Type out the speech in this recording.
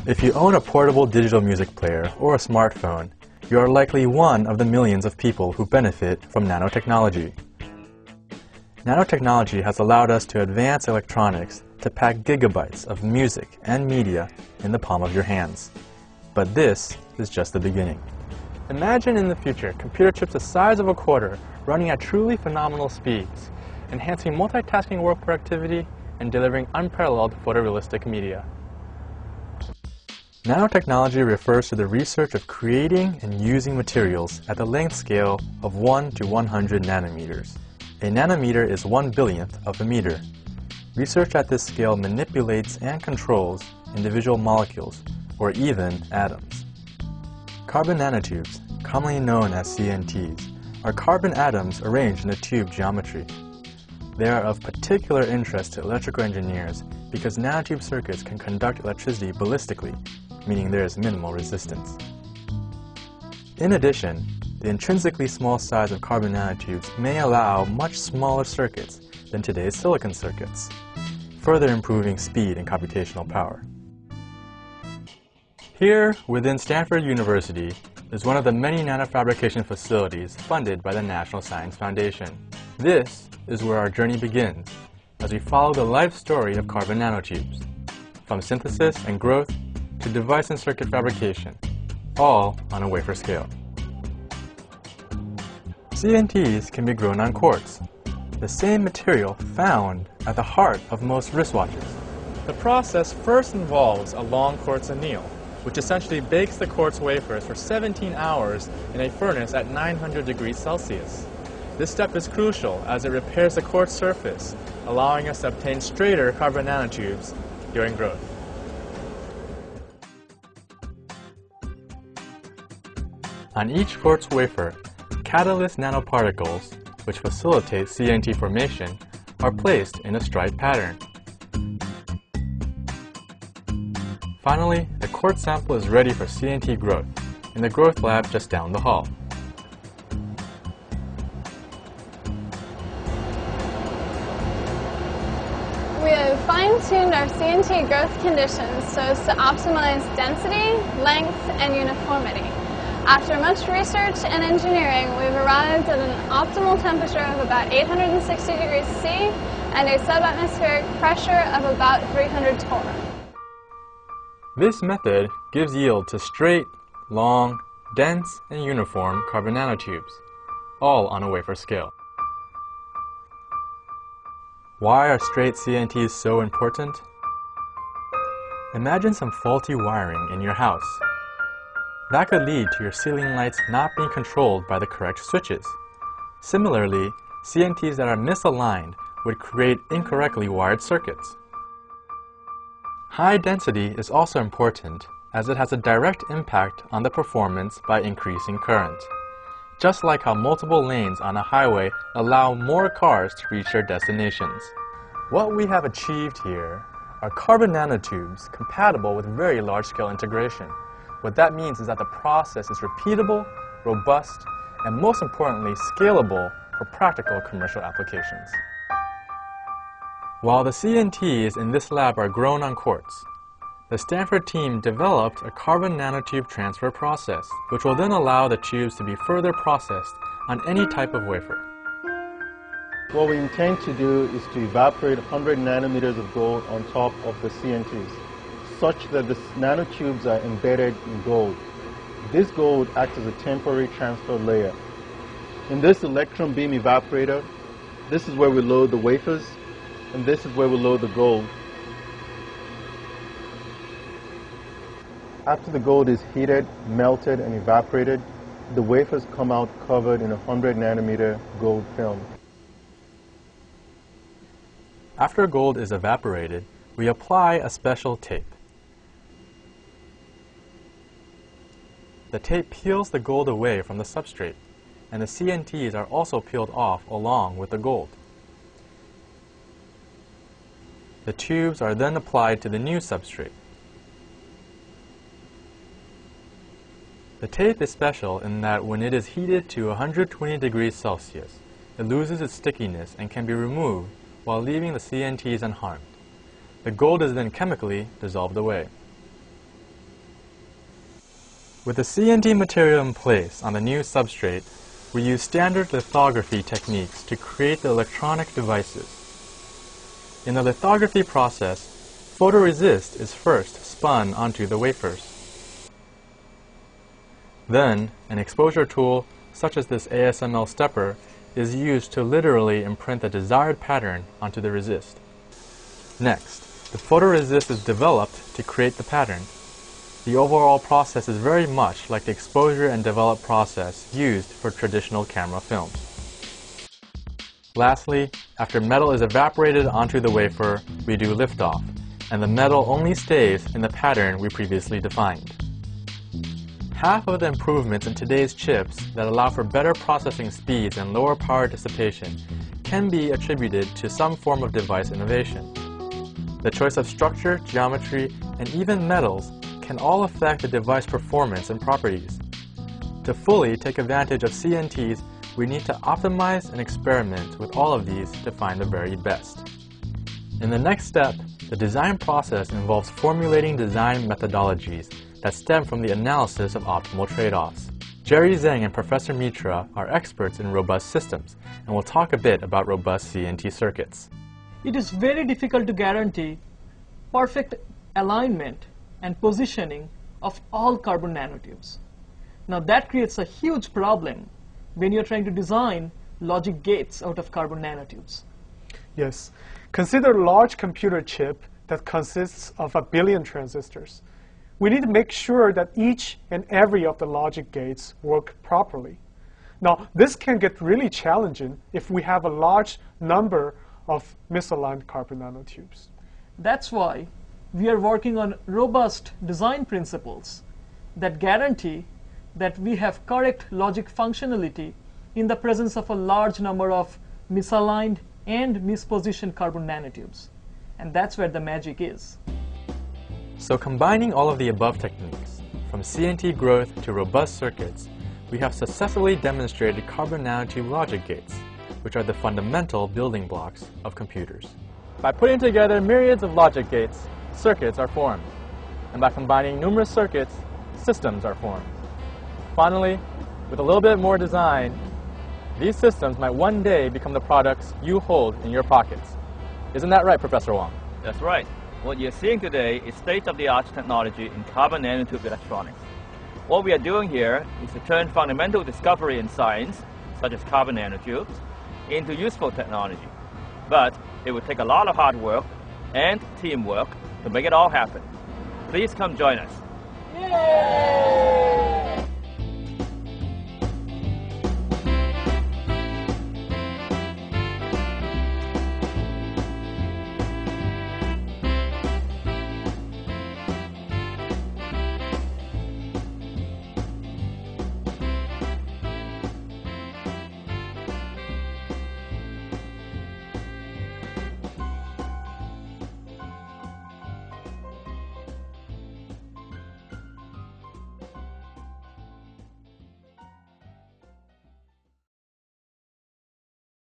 If you own a portable digital music player or a smartphone, you are likely one of the millions of people who benefit from nanotechnology. Nanotechnology has allowed us to advance electronics to pack gigabytes of music and media in the palm of your hands. But this is just the beginning. Imagine in the future computer chips the size of a quarter running at truly phenomenal speeds, enhancing multitasking work productivity and delivering unparalleled photorealistic media. Nanotechnology refers to the research of creating and using materials at the length scale of 1 to 100 nanometers. A nanometer is 1/1000th of a meter. Research at this scale manipulates and controls individual molecules, or even atoms. Carbon nanotubes, commonly known as CNTs, are carbon atoms arranged in a tube geometry. They are of particular interest to electrical engineers because nanotube circuits can conduct electricity ballistically, meaning there is minimal resistance. In addition, the intrinsically small size of carbon nanotubes may allow much smaller circuits than today's silicon circuits, further improving speed and computational power. Here, within Stanford University, is one of the many nanofabrication facilities funded by the National Science Foundation. This is where our journey begins, as we follow the life story of carbon nanotubes, from synthesis and growth to device and circuit fabrication, all on a wafer scale. CNTs can be grown on quartz, the same material found at the heart of most wristwatches. The process first involves a long quartz anneal, which essentially bakes the quartz wafers for 17 hours in a furnace at 900 degrees Celsius. This step is crucial as it repairs the quartz surface, allowing us to obtain straighter carbon nanotubes during growth. On each quartz wafer, catalyst nanoparticles, which facilitate CNT formation, are placed in a stripe pattern. Finally, the quartz sample is ready for CNT growth in the growth lab just down the hall. We have fine-tuned our CNT growth conditions so as to optimize density, length, and uniformity. After much research and engineering, we've arrived at an optimal temperature of about 860 degrees C and a subatmospheric pressure of about 300 torr. This method gives yield to straight, long, dense, and uniform carbon nanotubes, all on a wafer scale. Why are straight CNTs so important? Imagine some faulty wiring in your house. That could lead to your ceiling lights not being controlled by the correct switches. Similarly, CNTs that are misaligned would create incorrectly wired circuits. High density is also important as it has a direct impact on the performance by increasing current. Just like how multiple lanes on a highway allow more cars to reach their destinations. What we have achieved here are carbon nanotubes compatible with very large-scale integration. What that means is that the process is repeatable, robust, and most importantly, scalable for practical commercial applications. While the CNTs in this lab are grown on quartz, the Stanford team developed a carbon nanotube transfer process, which will then allow the tubes to be further processed on any type of wafer. What we intend to do is to evaporate 100 nanometers of gold on top of the CNTs, such that the nanotubes are embedded in gold. This gold acts as a temporary transfer layer. In this electron beam evaporator, this is where we load the wafers, and this is where we load the gold. After the gold is heated, melted, and evaporated, the wafers come out covered in a 100 nanometer gold film. After gold is evaporated, we apply a special tape. The tape peels the gold away from the substrate, and the CNTs are also peeled off along with the gold. The tubes are then applied to the new substrate. The tape is special in that when it is heated to 120 degrees Celsius, it loses its stickiness and can be removed while leaving the CNTs unharmed. The gold is then chemically dissolved away. With the CNT material in place on the new substrate, we use standard lithography techniques to create the electronic devices. In the lithography process, photoresist is first spun onto the wafers. Then, an exposure tool, such as this ASML stepper, is used to literally imprint the desired pattern onto the resist. Next, the photoresist is developed to create the pattern. The overall process is very much like the exposure and develop process used for traditional camera films. Lastly, after metal is evaporated onto the wafer, we do liftoff, and the metal only stays in the pattern we previously defined. Half of the improvements in today's chips that allow for better processing speeds and lower power dissipation can be attributed to some form of device innovation. The choice of structure, geometry, and even metals can all affect the device performance and properties. To fully take advantage of CNTs, we need to optimize and experiment with all of these to find the very best. In the next step, the design process involves formulating design methodologies that stem from the analysis of optimal trade-offs. Jerry Zhang and Professor Mitra are experts in robust systems and will talk a bit about robust CNT circuits. It is very difficult to guarantee perfect alignment and positioning of all carbon nanotubes. Now that creates a huge problem when you're trying to design logic gates out of carbon nanotubes. Yes. Consider a large computer chip that consists of 1 billion transistors. We need to make sure that each and every of the logic gates work properly. Now, this can get really challenging if we have a large number of misaligned carbon nanotubes. That's why we are working on robust design principles that guarantee that we have correct logic functionality in the presence of a large number of misaligned and mispositioned carbon nanotubes. And that's where the magic is. So combining all of the above techniques, from CNT growth to robust circuits, we have successfully demonstrated carbon nanotube logic gates, which are the fundamental building blocks of computers. By putting together myriads of logic gates, circuits are formed. And by combining numerous circuits, systems are formed. Finally, with a little bit more design, these systems might one day become the products you hold in your pockets. Isn't that right, Professor Wang? That's right. What you're seeing today is state-of-the-art technology in carbon nanotube electronics. What we are doing here is to turn fundamental discovery in science, such as carbon nanotubes, into useful technology. But it will take a lot of hard work and teamwork to make it all happen. Please come join us. Yay!